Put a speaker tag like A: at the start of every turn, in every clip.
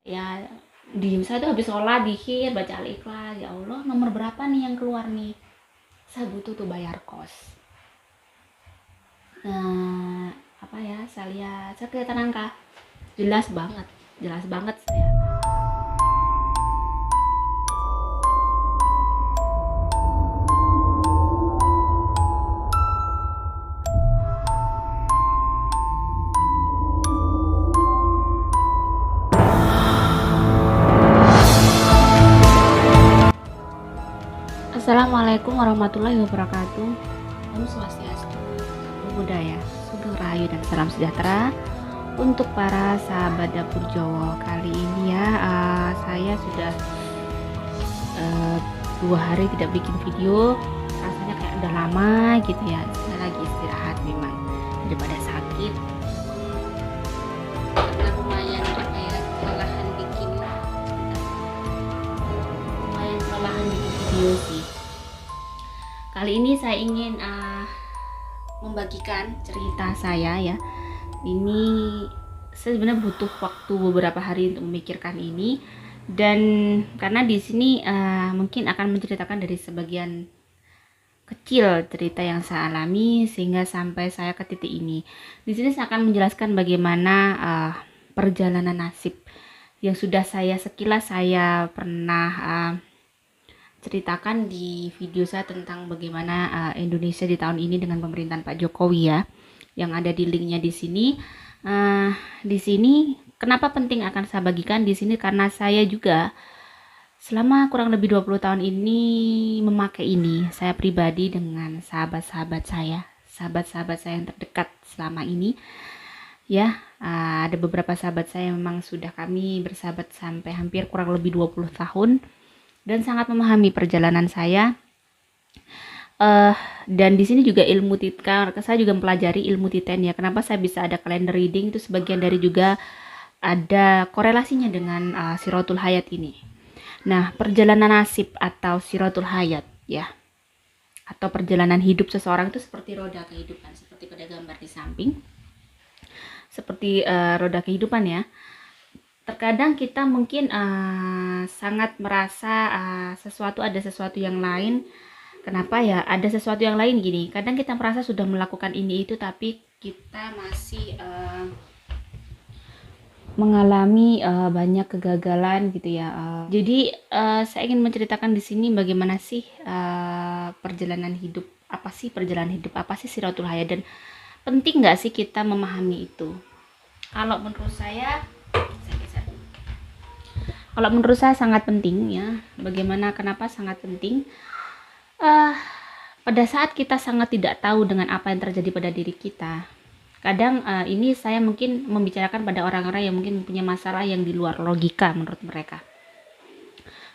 A: Ya diem, saya tuh habis sholat dikir baca al-ikhlas, ya Allah nomor berapa nih yang keluar nih, saya butuh tuh bayar kos. Nah apa ya, saya lihat, saya kelihatan angka, jelas banget, jelas banget saya. Assalamualaikum warahmatullahi wabarakatuh. Om Swastiastu, Namo Buddhaya, Sugeng Rahayu dan salam sejahtera untuk para sahabat dapur Jowo. Kali ini ya saya sudah 2 hari tidak bikin video, rasanya kayak udah lama gitu ya. Saya lagi istirahat memang daripada sakit, karena lumayan kayak kelelahan bikin video sih. Kali ini saya ingin membagikan cerita saya ya. Ini saya sebenarnya butuh waktu beberapa hari untuk memikirkan ini, dan karena di sini mungkin akan menceritakan dari sebagian kecil cerita yang saya alami sehingga sampai saya ke titik ini. Di sini saya akan menjelaskan bagaimana perjalanan nasib yang sudah saya sekilas saya pernah ceritakan di video saya tentang bagaimana Indonesia di tahun ini dengan pemerintahan Pak Jokowi ya, yang ada di linknya di sini. Di sini kenapa penting akan saya bagikan di sini, karena saya juga selama kurang lebih 20 tahun ini memakai ini, saya pribadi dengan sahabat-sahabat saya yang terdekat selama ini ya. Ada beberapa sahabat saya yang memang sudah kami bersahabat sampai hampir kurang lebih 20 tahun dan sangat memahami perjalanan saya. Dan di sini juga ilmu titan, saya juga mempelajari ilmu titan ya. Kenapa saya bisa ada calendar reading, itu sebagian dari juga ada korelasinya dengan Siratul Hayat ini. Nah, perjalanan nasib atau Siratul Hayat ya, atau perjalanan hidup seseorang itu seperti roda kehidupan, seperti pada gambar di samping, seperti roda kehidupan ya. Terkadang kita mungkin sangat merasa ada sesuatu yang lain. Kenapa ya ada sesuatu yang lain gini? Kadang kita merasa sudah melakukan ini itu, tapi kita masih mengalami banyak kegagalan gitu ya. Jadi saya ingin menceritakan di sini bagaimana sih perjalanan hidup, apa sih perjalanan hidup, apa sih Siratul Hayat, dan penting nggak sih kita memahami itu? Kalau menurut saya sangat penting ya. Bagaimana, kenapa sangat penting? Pada saat kita sangat tidak tahu dengan apa yang terjadi pada diri kita, kadang ini saya mungkin membicarakan pada orang-orang yang mungkin punya masalah yang di luar logika menurut mereka.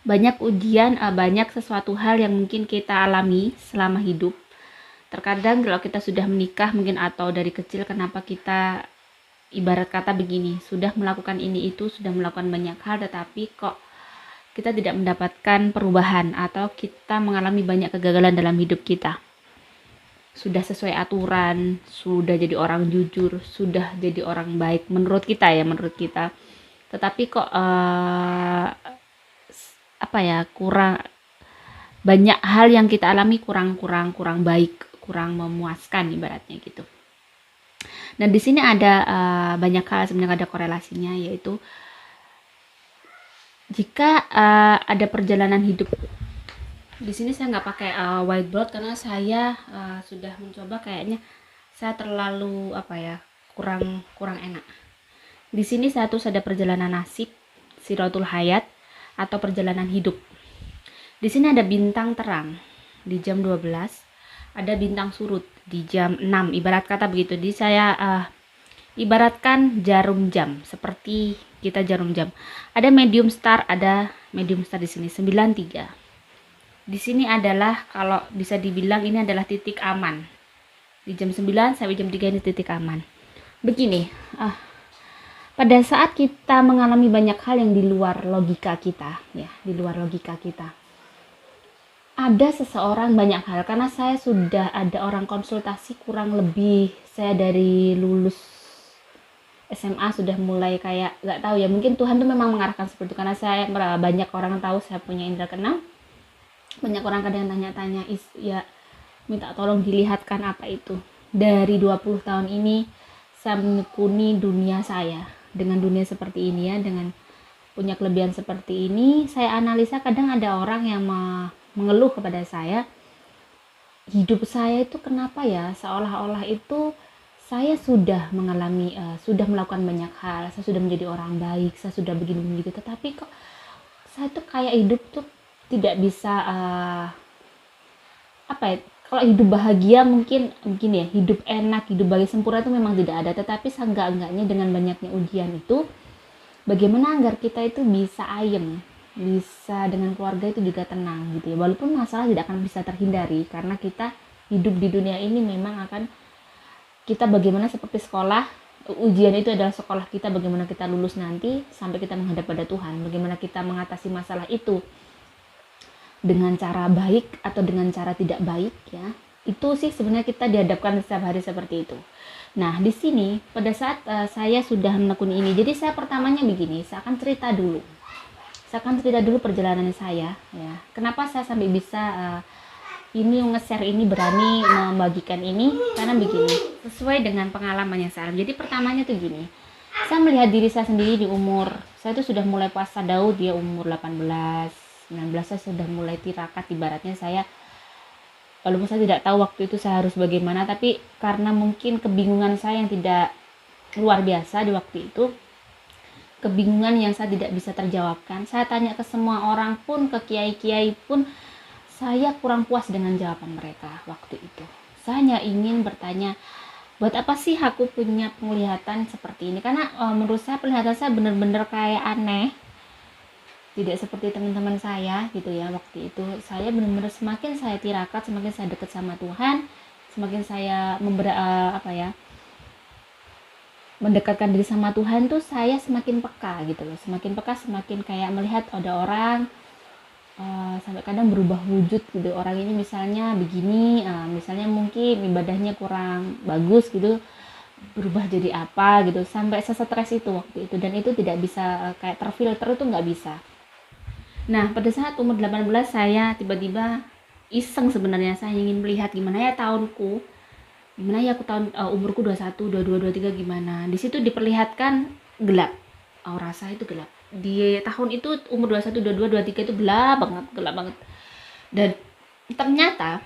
A: Banyak ujian, banyak sesuatu hal yang mungkin kita alami selama hidup. Terkadang kalau kita sudah menikah mungkin atau dari kecil, kenapa kita ibarat kata begini, sudah melakukan ini itu, sudah melakukan banyak hal, tetapi kok kita tidak mendapatkan perubahan atau kita mengalami banyak kegagalan dalam hidup kita. Sudah sesuai aturan, sudah jadi orang jujur, sudah jadi orang baik menurut kita ya, tetapi kok kurang banyak hal yang kita alami, kurang baik, kurang memuaskan ibaratnya gitu. Dan di sini ada banyak hal sebenarnya, ada korelasinya, yaitu jika ada perjalanan hidup. Di sini saya nggak pakai whiteboard karena saya sudah mencoba, kayaknya saya terlalu kurang enak. Di sini satu ada perjalanan nasib, Siratul Hayat atau perjalanan hidup. Di sini ada bintang terang di jam 12. Ada bintang surut di jam 6, ibarat kata begitu. Di saya ibaratkan jarum jam, seperti kita jarum jam. Ada medium star di sini 93. Di sini adalah, kalau bisa dibilang ini adalah titik aman. Di jam 9 sampai jam 3 ini titik aman. Begini, pada saat kita mengalami banyak hal yang di luar logika kita ya, ada seseorang, banyak hal, karena saya sudah ada orang konsultasi kurang lebih, saya dari lulus SMA sudah mulai kayak nggak tahu ya, mungkin Tuhan tuh memang mengarahkan seperti itu, karena saya banyak orang tahu saya punya indera keenam. Banyak orang kadang tanya-tanya, ya minta tolong dilihatkan apa itu. Dari 20 tahun ini saya menekuni dunia saya dengan dunia seperti ini ya, dengan punya kelebihan seperti ini. Saya analisa, kadang ada orang yang mengeluh kepada saya, hidup saya itu kenapa ya seolah-olah itu saya sudah mengalami, sudah melakukan banyak hal, saya sudah menjadi orang baik, saya sudah begini begitu, tetapi kok saya tuh kayak hidup tuh tidak bisa, apa ya, kalau hidup bahagia mungkin ya, hidup enak, hidup bahagia sempurna itu memang tidak ada, tetapi seenggak-enggaknya dengan banyaknya ujian itu, bagaimana agar kita itu bisa ayem, bisa dengan keluarga itu juga tenang gitu ya, walaupun masalah tidak akan bisa terhindari, karena kita hidup di dunia ini memang akan, kita bagaimana seperti sekolah, ujian itu adalah sekolah kita, bagaimana kita lulus nanti sampai kita menghadap pada Tuhan, bagaimana kita mengatasi masalah itu dengan cara baik atau dengan cara tidak baik ya. Itu sih sebenarnya kita dihadapkan setiap hari seperti itu. Nah, di sini pada saat saya sudah menekuni ini, jadi saya pertamanya begini, saya akan cerita dulu. Saya akan cerita dulu perjalanan saya ya. Kenapa saya sampai bisa ini nge-share ini, berani membagikan ini, karena begini, sesuai dengan pengalamannya saya. Jadi pertamanya tuh gini, saya melihat diri saya sendiri di umur, saya tuh sudah mulai puasa Daud ya, umur 18, 19 saya sudah mulai tirakat, ibaratnya saya, walaupun saya tidak tahu waktu itu saya harus bagaimana, tapi karena mungkin kebingungan saya yang tidak luar biasa di waktu itu, kebingungan yang saya tidak bisa terjawabkan, saya tanya ke semua orang pun, ke kiai-kiai pun, saya kurang puas dengan jawaban mereka waktu itu. Saya hanya ingin bertanya, buat apa sih aku punya penglihatan seperti ini? Karena menurut saya penglihatan saya benar-benar kayak aneh, tidak seperti teman-teman saya gitu ya. Waktu itu saya benar-benar, semakin saya tirakat, semakin saya dekat sama Tuhan, semakin saya mendekatkan diri sama Tuhan tuh, saya semakin peka gitu loh, semakin peka, semakin kayak melihat ada orang sampai kadang berubah wujud gitu. Orang ini misalnya begini, misalnya mungkin ibadahnya kurang bagus gitu, berubah jadi apa gitu, sampai stres itu waktu itu. Dan itu tidak bisa kayak terfilter, itu nggak bisa. Nah, pada saat umur 18 saya tiba-tiba iseng, sebenarnya saya ingin melihat gimana ya tahunku, gimana ya aku tahun umurku 21, 22, 23 gimana. Di situ diperlihatkan gelap. Aura saya itu gelap. Di tahun itu umur 21, 22, 23 itu gelap banget, gelap banget. Dan ternyata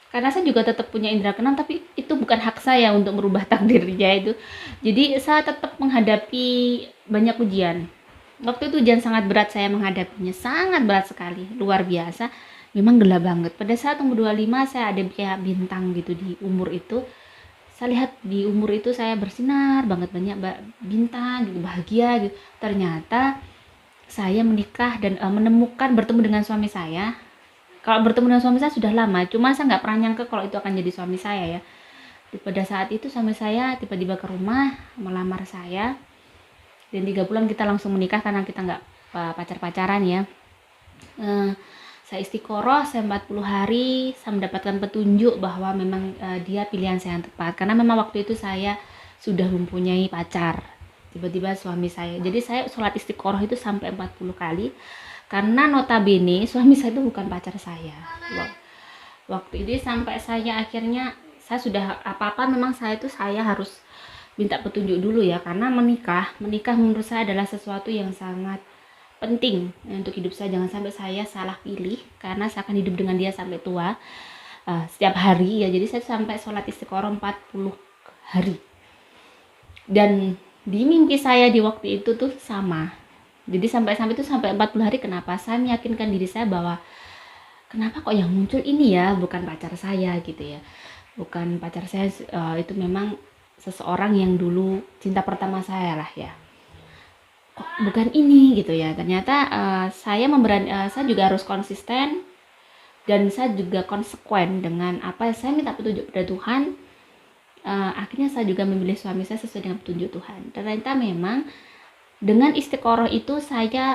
A: karena saya juga tetap punya indera keenam, tapi itu bukan hak saya untuk merubah takdirnya itu. Jadi saya tetap menghadapi banyak ujian. Waktu itu ujian sangat berat saya menghadapinya, sangat berat sekali, luar biasa. Memang gelap banget. Pada saat umur 25 saya ada kayak bintang gitu di umur itu. Saya lihat di umur itu saya bersinar banget, banyak bintang gitu, bahagia gitu. Ternyata saya menikah dan menemukan, bertemu dengan suami saya. Kalau bertemu dengan suami saya sudah lama, cuma saya nggak pernah nyangka kalau itu akan jadi suami saya ya. Pada saat itu suami saya tiba-tiba ke rumah melamar saya, dan 3 bulan kita langsung menikah karena kita nggak pacar-pacaran ya. Saya istiqoroh, saya 40 hari, saya mendapatkan petunjuk bahwa memang dia pilihan saya yang tepat, karena memang waktu itu saya sudah mempunyai pacar, tiba-tiba suami saya. Jadi saya sholat istiqoroh itu sampai 40 kali, karena notabene suami saya itu bukan pacar saya waktu itu. Sampai saya akhirnya, saya sudah apa-apa memang saya harus minta petunjuk dulu ya, karena menikah menurut saya adalah sesuatu yang sangat penting untuk hidup saya. Jangan sampai saya salah pilih, karena saya akan hidup dengan dia sampai tua, setiap hari ya. Jadi saya sampai sholat istiqoroh 40 hari, dan di mimpi saya di waktu itu tuh sama. Jadi sampai itu sampai 40 hari. Kenapa? Saya meyakinkan diri saya bahwa kenapa kok yang muncul ini ya bukan pacar saya gitu ya, bukan pacar saya, itu memang seseorang yang dulu cinta pertama saya lah ya, kok bukan ini gitu ya. Ternyata saya juga harus konsisten, dan saya juga konsekuen dengan apa yang saya minta petunjuk pada Tuhan. Akhirnya saya juga memilih suami saya sesuai dengan petunjuk Tuhan. Ternyata memang dengan istiqoroh itu saya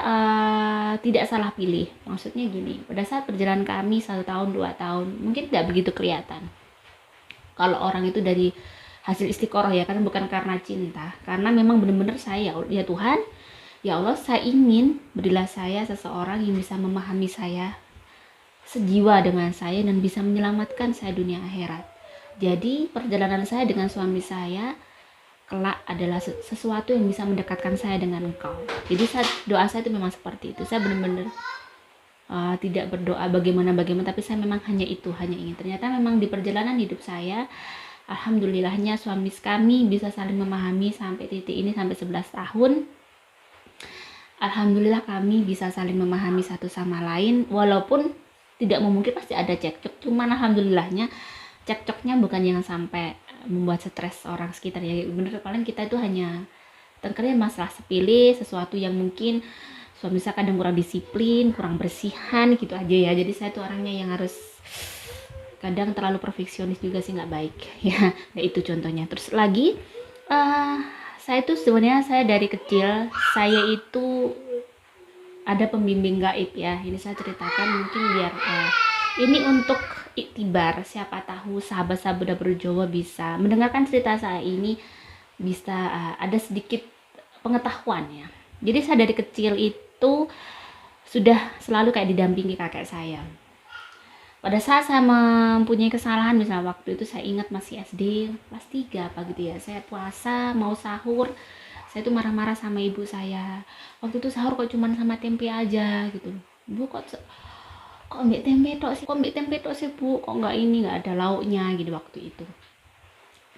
A: tidak salah pilih. Maksudnya gini, pada saat perjalanan kami 1 tahun 2 tahun mungkin tidak begitu kelihatan. Kalau orang itu dari hasil istiqoroh ya, kan bukan karena cinta, karena memang benar-benar saya, ya Tuhan, ya Allah, saya ingin berilah saya seseorang yang bisa memahami saya, sejiwa dengan saya, dan bisa menyelamatkan saya dunia akhirat. Jadi perjalanan saya dengan suami saya kelak adalah sesuatu yang bisa mendekatkan saya dengan engkau. Jadi doa saya itu memang seperti itu. Saya benar-benar tidak berdoa bagaimana, tapi saya memang hanya ingin. Ternyata memang di perjalanan hidup saya, alhamdulillahnya suami kami bisa saling memahami sampai titik ini, sampai 11 tahun. Alhamdulillah kami bisa saling memahami satu sama lain, walaupun tidak memungkir pasti ada cekcok, cuman alhamdulillahnya cekcoknya bukan yang sampai membuat stres orang sekitar ya. Bener, paling kita itu hanya tengkarnya masalah sepele, sesuatu yang mungkin suami saya kadang kurang disiplin, kurang bersihan gitu aja ya. Jadi saya tuh orangnya yang harus kadang terlalu perfeksionis juga sih, nggak baik ya. Nah itu contohnya. Terus lagi saya tuh sebenarnya, saya dari kecil saya itu ada pembimbing gaib ya. Ini saya ceritakan mungkin biar ini untuk iktibar, siapa tahu sahabat-sahabat berjawa bisa mendengarkan cerita saya ini, bisa ada sedikit pengetahuan ya. Jadi saya dari kecil itu sudah selalu kayak didampingi kakek saya. Pada saat saya mempunyai kesalahan, misalnya waktu itu saya ingat masih SD kelas 3 apa gitu ya, saya puasa mau sahur, saya tuh marah-marah sama ibu saya. Waktu itu sahur kok cuman sama tempe aja gitu. Bu, kok ambil tempe tok sih Bu, kok nggak ada lauknya gitu waktu itu.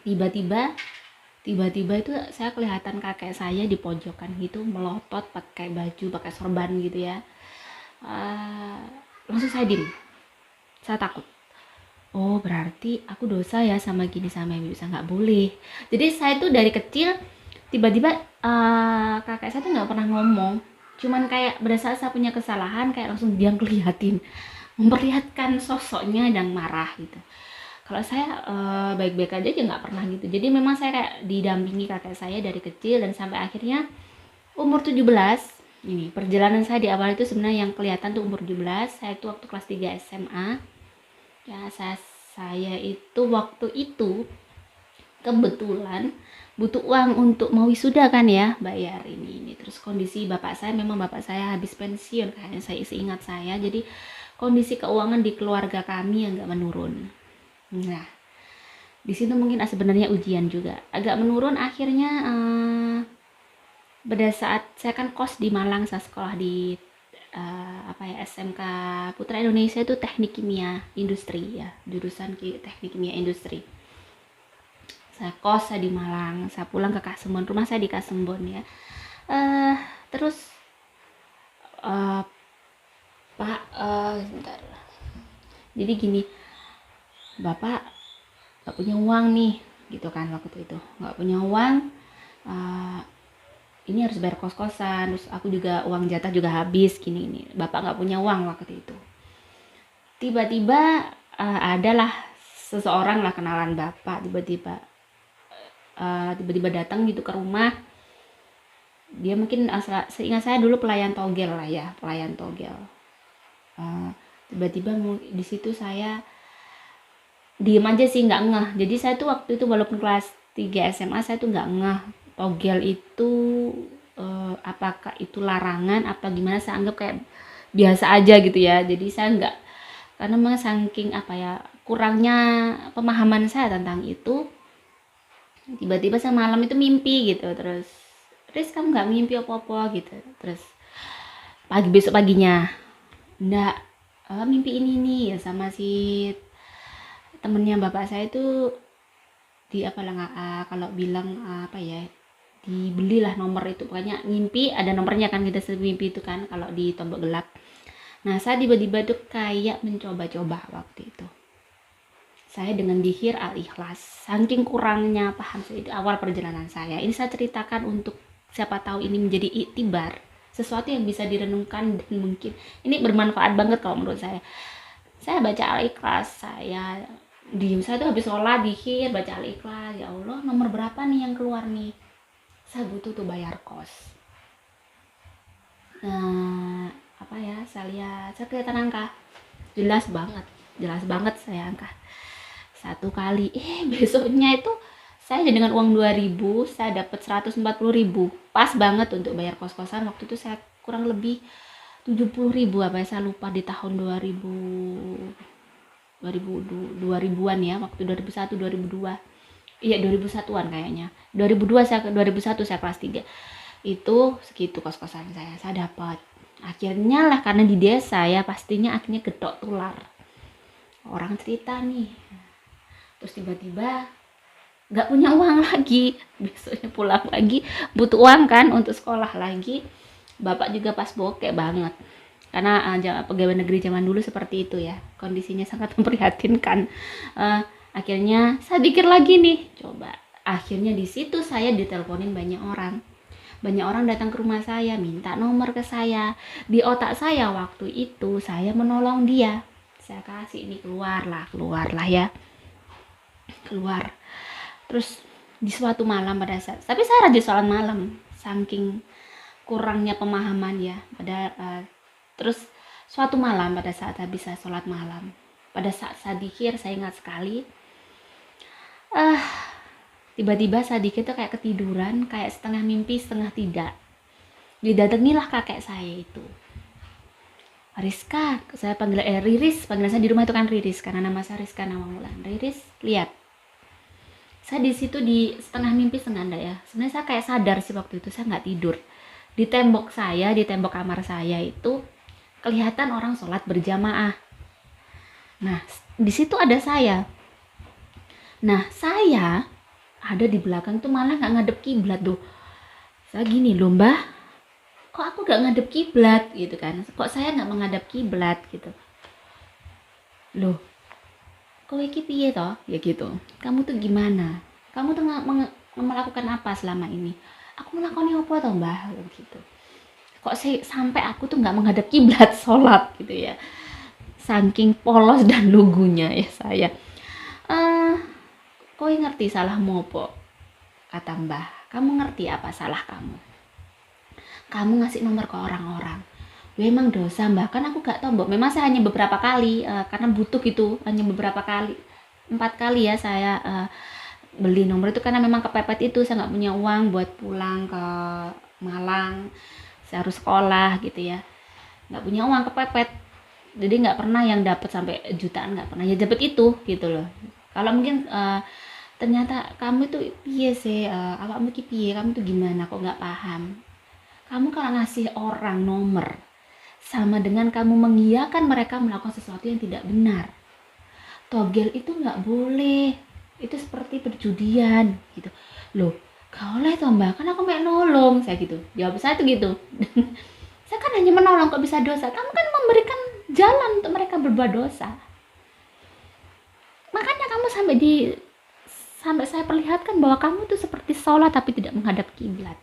A: Tiba-tiba itu saya kelihatan kakek saya di pojokan gitu, melotot pakai baju, pakai sorban gitu ya. Langsung saya diem, saya takut. Oh berarti aku dosa ya sama gini sama ibu saya, nggak boleh. Jadi saya tuh dari kecil tiba-tiba kakek saya tuh nggak pernah ngomong, cuman kayak pada saat saya punya kesalahan kayak langsung dia memperlihatkan sosoknya dan marah gitu. Kalau saya baik-baik aja nggak pernah gitu. Jadi memang saya kayak didampingi kakek saya dari kecil, dan sampai akhirnya umur 17. Ini perjalanan saya di awal itu sebenarnya yang kelihatan tuh umur 17. Saya itu waktu kelas 3 SMA ya, saya itu waktu itu kebetulan butuh uang untuk mau wisuda kan ya, bayar ini. Terus kondisi bapak saya habis pensiun kayaknya, saya seingat saya. Jadi kondisi keuangan di keluarga kami yang nggak menurun. Nah, di situ mungkin sebenarnya ujian juga agak menurun. Akhirnya pada saat saya kan kos di Malang, saya sekolah di SMK Putra Indonesia itu teknik kimia industri ya, jurusan teknik kimia industri. Saya kos di Malang, saya pulang ke Kasembon, rumah saya di Kasembon ya. Terus Pak, bentar. Jadi gini, Bapak gak punya uang nih gitu kan, waktu itu gak punya uang, ini harus bayar kos-kosan, terus aku juga uang jatah juga habis gini. Bapak gak punya uang waktu itu. Tiba-tiba adalah seseorang lah kenalan bapak, tiba-tiba datang gitu ke rumah. Dia mungkin seingat saya dulu pelayan togel lah ya, pelayan togel. Tiba-tiba di situ saya diem aja sih, nggak ngeh. Jadi saya tuh waktu itu walaupun kelas 3 SMA saya tuh nggak ngeh togel itu apakah itu larangan apa gimana. Saya anggap kayak biasa aja gitu ya. Jadi saya nggak, karena memang saking kurangnya pemahaman saya tentang itu. Tiba-tiba saya malam itu mimpi gitu, terus kamu nggak mimpi apa-apa gitu. Terus besok paginya nggak, mimpi ini nih ya sama si temennya bapak saya itu kalau bilang dibelilah nomor itu, pokoknya mimpi ada nomornya kan, kita mimpi itu kan kalau di tombol gelap. Nah saya tiba-tiba tuh kayak mencoba-coba waktu itu, saya dengan dihir al-ikhlas, saking kurangnya paham saya itu awal perjalanan saya. Ini saya ceritakan untuk siapa tahu ini menjadi iktibar, sesuatu yang bisa direnungkan, dan mungkin ini bermanfaat banget kalau menurut saya. Saya baca al-ikhlas, saya diem, saya tuh habis sholat dihir baca al-ikhlas, ya Allah nomor berapa nih yang keluar nih, saya butuh tuh bayar kos. Saya lihat, saya kelihatan angka, jelas banget saya angka 1 kali. Besoknya itu Saya dengan uang 2.000 saya dapat 140.000, pas banget untuk bayar kos-kosan. Waktu itu saya kurang lebih 70.000 apa ya, saya lupa, di tahun 2000-an ya, waktu 2001 2002. Iya 2001-an kayaknya. 2001 saya kelas 3. Itu segitu kos-kosan saya dapat. Akhirnya lah, karena di desa ya, pastinya akhirnya gedok tular. Orang cerita nih. Terus tiba-tiba nggak punya uang lagi, besoknya pulang lagi butuh uang kan untuk sekolah lagi. Bapak juga pas bokek banget, karena pegawai negeri zaman dulu seperti itu ya, kondisinya sangat memprihatinkan. Akhirnya saya pikir lagi nih, coba, akhirnya di situ saya diteleponin banyak orang datang ke rumah saya minta nomor ke saya. Di otak saya waktu itu saya menolong dia, saya kasih ini, keluar lah ya, keluar. Terus di suatu malam pada saat, tapi saya rajin sholat malam saking kurangnya pemahaman ya, terus suatu malam pada saat habis saya sholat malam, pada saat saya dikir, saya ingat sekali, tiba-tiba saya dikir tuh kayak ketiduran, kayak setengah mimpi setengah tidak. Didatangilah kakek saya itu, Rizka, saya panggil Riris, panggilan saya di rumah itu kan Riris, karena nama saya Rizka Nawangwulan. Riris, lihat, saya di situ di setengah mimpi setengah enggak ya. Sebenarnya saya kayak sadar sih waktu itu, saya nggak tidur. Di tembok kamar saya itu kelihatan orang sholat berjamaah. Nah, di situ ada saya. Nah, saya ada di belakang tuh malah nggak ngadep kiblat tuh. Saya gini loh, Mbah, kok aku nggak ngadep kiblat gitu kan? Kok saya nggak menghadap kiblat gitu? Loh, kowe iki piye toh? Ya gitu. Kamu tuh gimana? Kamu tuh melakukan apa selama ini? Aku melakukan apa toh, Mbah? Gitu. Kok sampai aku tuh nggak menghadap kiblat sholat gitu ya? Saking polos dan lugunya ya saya. Kowe ngerti salahmu apa? Kata Mbah. Kamu ngerti apa salah kamu? Kamu ngasih nomor ke orang-orang. Memang dosa, Mbah, kan aku gak tahu, Mbak. Memang saya hanya beberapa kali, karena butuh gitu, hanya beberapa kali, 4 kali ya saya beli nomor itu, karena memang kepepet itu, saya nggak punya uang buat pulang ke Malang, saya harus sekolah gitu ya, nggak punya uang, kepepet, jadi nggak pernah yang dapat sampai jutaan, nggak pernah, ya dapat itu gitu loh. Kalau mungkin ternyata kamu itu piye sih, awakmu ki piye, kamu tuh gimana kok nggak paham. Kamu kalau ngasih orang nomor sama dengan kamu mengiyakan mereka melakukan sesuatu yang tidak benar. Togel itu nggak boleh, itu seperti perjudian gitu loh. Gak boleh toh, Mbak, kan aku mau nolong, saya gitu, jawab saya tuh gitu. Saya kan hanya menolong, kok bisa dosa? Kamu kan memberikan jalan untuk mereka berbuat dosa, makanya kamu sampai saya perlihatkan bahwa kamu tuh seperti sholat tapi tidak menghadap kiblat.